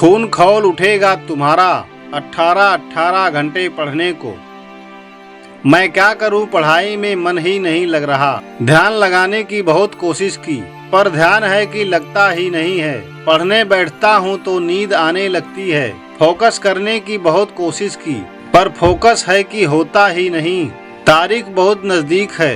खून खौल उठेगा तुम्हारा 18 घंटे पढ़ने को। मैं क्या करूं, पढ़ाई में मन ही नहीं लग रहा। ध्यान लगाने की बहुत कोशिश की पर ध्यान है कि लगता ही नहीं है। पढ़ने बैठता हूं तो नींद आने लगती है। फोकस करने की बहुत कोशिश की पर फोकस है कि होता ही नहीं। तारीख बहुत नजदीक है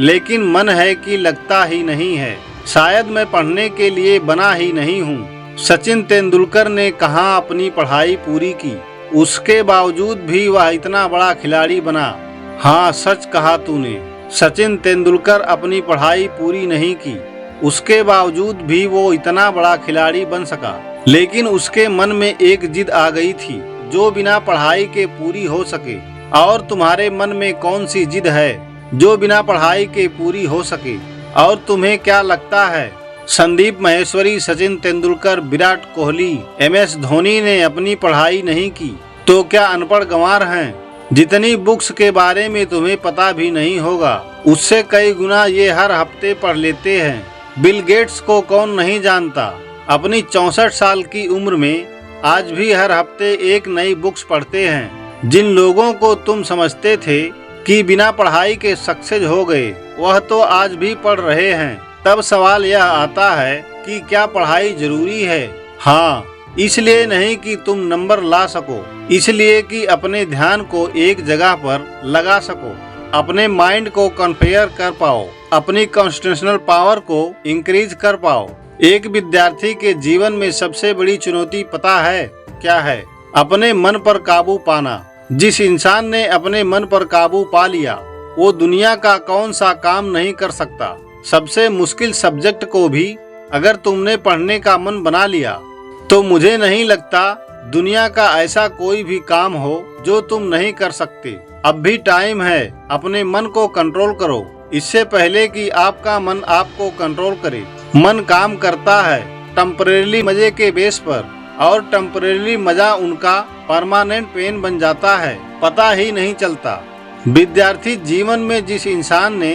लेकिन मन है कि लगता ही नहीं है। शायद मैं पढ़ने के लिए बना ही नहीं हूँ। सचिन तेंदुलकर ने कहाँ अपनी पढ़ाई पूरी की, उसके बावजूद भी वह इतना बड़ा खिलाड़ी बना। हाँ, सच कहा तूने। सचिन तेंदुलकर अपनी पढ़ाई पूरी नहीं की, उसके बावजूद भी वो इतना बड़ा खिलाड़ी बन सका। लेकिन उसके मन में एक जिद आ गई थी जो बिना पढ़ाई के पूरी हो सके। और तुम्हारे मन में कौन सी जिद है जो बिना पढ़ाई के पूरी हो सके? और तुम्हें क्या लगता है संदीप माहेश्वरी, सचिन तेंदुलकर, विराट कोहली, MS धोनी ने अपनी पढ़ाई नहीं की तो क्या अनपढ़ गंवार हैं? जितनी बुक्स के बारे में तुम्हें पता भी नहीं होगा उससे कई गुना ये हर हफ्ते पढ़ लेते हैं। बिल गेट्स को कौन नहीं जानता। अपनी 64 साल की उम्र में आज भी हर हफ्ते एक नई बुक्स पढ़ते हैं। जिन लोगों को तुम समझते थे कि बिना पढ़ाई के सक्सेस हो गए, वह तो आज भी पढ़ रहे हैं। तब सवाल यह आता है कि क्या पढ़ाई जरूरी है? हाँ, इसलिए नहीं कि तुम नंबर ला सको, इसलिए कि अपने ध्यान को एक जगह पर लगा सको, अपने माइंड को कॉन्फ़िगर कर पाओ, अपनी कंस्टिट्यूशनल पावर को इंक्रीज कर पाओ। एक विद्यार्थी के जीवन में सबसे बड़ी चुनौती पता है क्या है? अपने मन पर काबू पाना। जिस इंसान ने अपने मन पर काबू पा लिया वो दुनिया का कौन सा काम नहीं कर सकता। सबसे मुश्किल सब्जेक्ट को भी अगर तुमने पढ़ने का मन बना लिया तो मुझे नहीं लगता दुनिया का ऐसा कोई भी काम हो जो तुम नहीं कर सकते। अब भी टाइम है, अपने मन को कंट्रोल करो इससे पहले कि आपका मन आपको कंट्रोल करे। मन काम करता है टेम्परेरी मजे के बेस पर और टेम्परेरी मजा उनका परमानेंट पेन बन जाता है, पता ही नहीं चलता। विद्यार्थी जीवन में जिस इंसान ने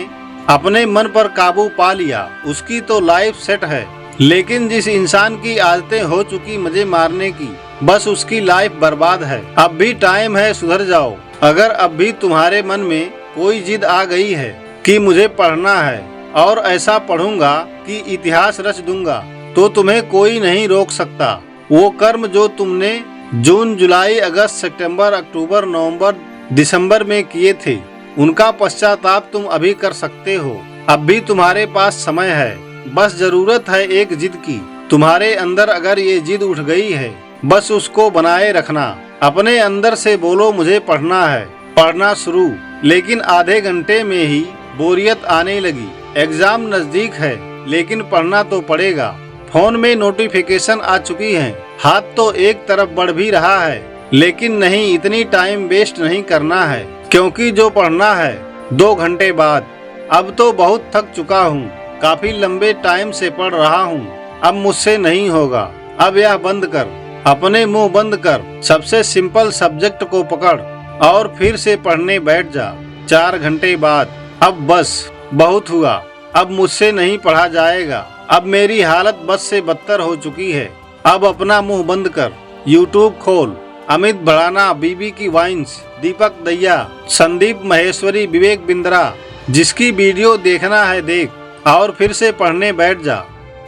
अपने मन पर काबू पा लिया उसकी तो लाइफ सेट है, लेकिन जिस इंसान की आदतें हो चुकी मजे मारने की, बस उसकी लाइफ बर्बाद है। अब भी टाइम है, सुधर जाओ। अगर अब भी तुम्हारे मन में कोई जिद आ गई है कि मुझे पढ़ना है और ऐसा पढ़ूंगा कि इतिहास रच दूंगा, तो तुम्हें कोई नहीं रोक सकता। वो कर्म जो तुमने जून, जुलाई, अगस्त, सितंबर, अक्टूबर, नवंबर, दिसंबर में किए थे, उनका पश्चाताप तुम अभी कर सकते हो। अब भी तुम्हारे पास समय है, बस जरूरत है एक जिद की। तुम्हारे अंदर अगर ये जिद उठ गई है, बस उसको बनाए रखना। अपने अंदर से बोलो मुझे पढ़ना है, पढ़ना शुरू। लेकिन आधे घंटे में ही बोरियत आने लगी। एग्जाम नजदीक है लेकिन पढ़ना तो पड़ेगा। फोन में नोटिफिकेशन आ चुकी हैं, हाथ तो एक तरफ बढ़ भी रहा है, लेकिन नहीं, इतनी टाइम वेस्ट नहीं करना है क्योंकि जो पढ़ना है 2 घंटे बाद। अब तो बहुत थक चुका हूँ, काफी लंबे टाइम से पढ़ रहा हूँ, अब मुझसे नहीं होगा। अब यह बंद कर, अपने मुंह बंद कर, सबसे सिंपल सब्जेक्ट को पकड़ और फिर से पढ़ने बैठ जा। 4 घंटे बाद, अब बस बहुत हुआ, अब मुझसे नहीं पढ़ा जाएगा। अब मेरी हालत बस से बदतर हो चुकी है। अब अपना मुंह बंद कर, यूट्यूब खोल, अमित भड़ाना, बीबी की वाइन्स, दीपक दहिया, संदीप माहेश्वरी, विवेक बिंद्रा, जिसकी वीडियो देखना है देख और फिर से पढ़ने बैठ जा।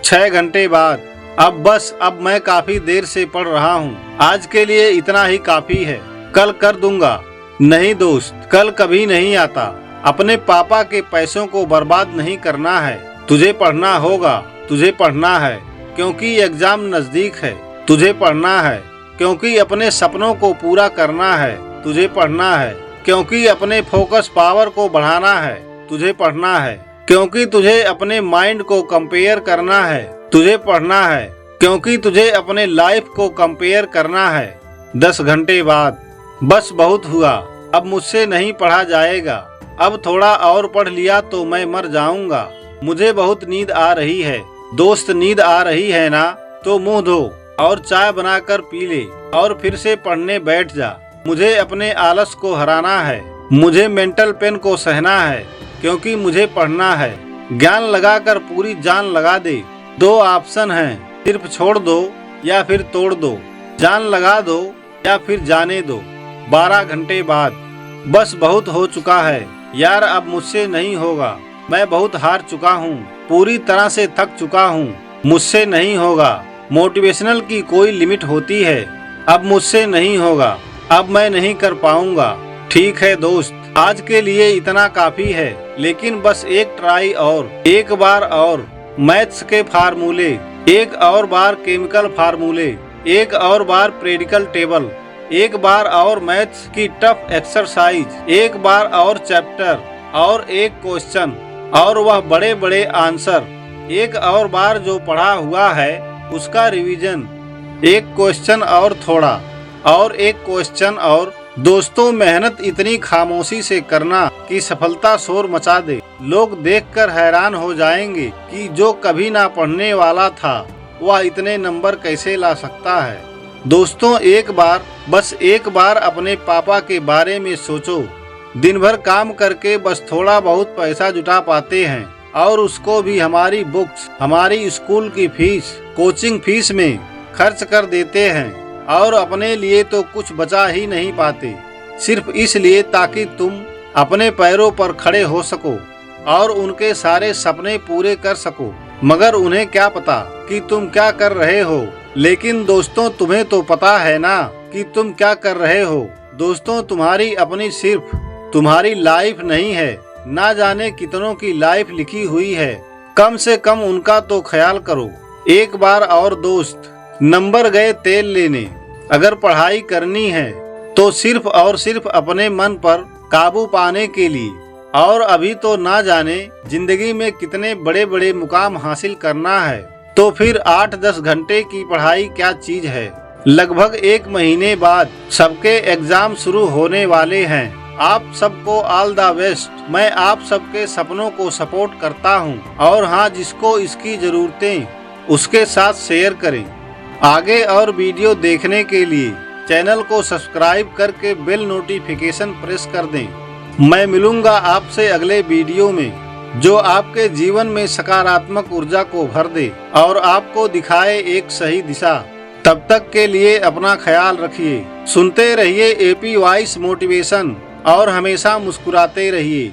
6 घंटे बाद, अब बस, अब मैं काफी देर से पढ़ रहा हूँ, आज के लिए इतना ही काफी है, कल कर दूंगा। नहीं दोस्त, कल कभी नहीं आता। अपने पापा के पैसों को बर्बाद नहीं करना है। तुझे पढ़ना होगा, तुझे पढ़ना है क्योंकि एग्जाम नजदीक है। तुझे पढ़ना है क्योंकि अपने सपनों को पूरा करना है। तुझे पढ़ना है क्योंकि अपने फोकस पावर को बढ़ाना है। तुझे पढ़ना है क्योंकि तुझे अपने माइंड को कंपेयर करना है। तुझे पढ़ना है क्योंकि तुझे अपने लाइफ को कंपेयर करना है। 10 घंटे बाद, बस बहुत हुआ, अब मुझसे नहीं पढ़ा जाएगा। अब थोड़ा और पढ़ लिया तो मैं मर जाऊंगा। मुझे बहुत नींद आ रही है। दोस्त, नींद आ रही है ना? तो मुंह धो और चाय बनाकर पी ले और फिर से पढ़ने बैठ जा। मुझे अपने आलस को हराना है, मुझे मेंटल पेन को सहना है क्योंकि मुझे पढ़ना है। ज्ञान लगाकर पूरी जान लगा दे। 2 ऑप्शन हैं, सिर्फ छोड़ दो या फिर तोड़ दो। जान लगा दो या फिर जाने दो। 12 घंटे बाद। बस बहुत हो चुका है यार, अब मुझसे नहीं होगा। मैं बहुत हार चुका हूँ, पूरी तरह से थक चुका हूँ। मुझसे नहीं होगा। मोटिवेशनल की कोई लिमिट होती है। अब मुझसे नहीं होगा, अब मैं नहीं कर पाऊंगा। ठीक है दोस्त, आज के लिए इतना काफी है, लेकिन बस एक ट्राई और, एक बार और मैथ्स के फार्मूले, एक और बार केमिकल फार्मूले, एक और बार पेरियोडिकल टेबल, एक बार और मैथ्स की टफ एक्सरसाइज, एक बार और चैप्टर और एक क्वेश्चन और वह बड़े बड़े आंसर, एक और बार जो पढ़ा हुआ है उसका रिवीजन, एक क्वेश्चन और थोड़ा और एक क्वेश्चन और। दोस्तों, मेहनत इतनी खामोशी से करना कि सफलता शोर मचा दे। लोग देखकर हैरान हो जाएंगे कि जो कभी ना पढ़ने वाला था वह इतने नंबर कैसे ला सकता है। दोस्तों, एक बार, बस एक बार अपने पापा के बारे में सोचो। दिन भर काम करके बस थोड़ा बहुत पैसा जुटा पाते हैं और उसको भी हमारी बुक्स, हमारी स्कूल की फीस, कोचिंग फीस में खर्च कर देते हैं और अपने लिए तो कुछ बचा ही नहीं पाते, सिर्फ इसलिए ताकि तुम अपने पैरों पर खड़े हो सको और उनके सारे सपने पूरे कर सको। मगर उन्हें क्या पता कि तुम क्या कर रहे हो। लेकिन दोस्तों, तुम्हें तो पता है ना कि तुम क्या कर रहे हो। दोस्तों, तुम्हारी अपनी सिर्फ तुम्हारी लाइफ नहीं है, ना जाने कितनों की लाइफ लिखी हुई है। कम से कम उनका तो ख्याल करो। एक बार और दोस्त, नंबर गए तेल लेने। अगर पढ़ाई करनी है तो सिर्फ और सिर्फ अपने मन पर काबू पाने के लिए, और अभी तो ना जाने जिंदगी में कितने बड़े बड़े मुकाम हासिल करना है। तो फिर 8-10 घंटे की पढ़ाई क्या चीज है। लगभग 1 महीने बाद सबके एग्जाम शुरू होने वाले हैं। आप सबको ऑल द बेस्ट। मैं आप सबके सपनों को सपोर्ट करता हूं। और हाँ, जिसको इसकी जरूरतें उसके साथ शेयर करें। आगे और वीडियो देखने के लिए चैनल को सब्सक्राइब करके बेल नोटिफिकेशन प्रेस कर दें। मैं मिलूंगा आपसे अगले वीडियो में, जो आपके जीवन में सकारात्मक ऊर्जा को भर दे और आपको दिखाए एक सही दिशा। तब तक के लिए अपना ख्याल रखिए। सुनते रहिए एपी वॉइस मोटिवेशन और हमेशा मुस्कुराते रहिए।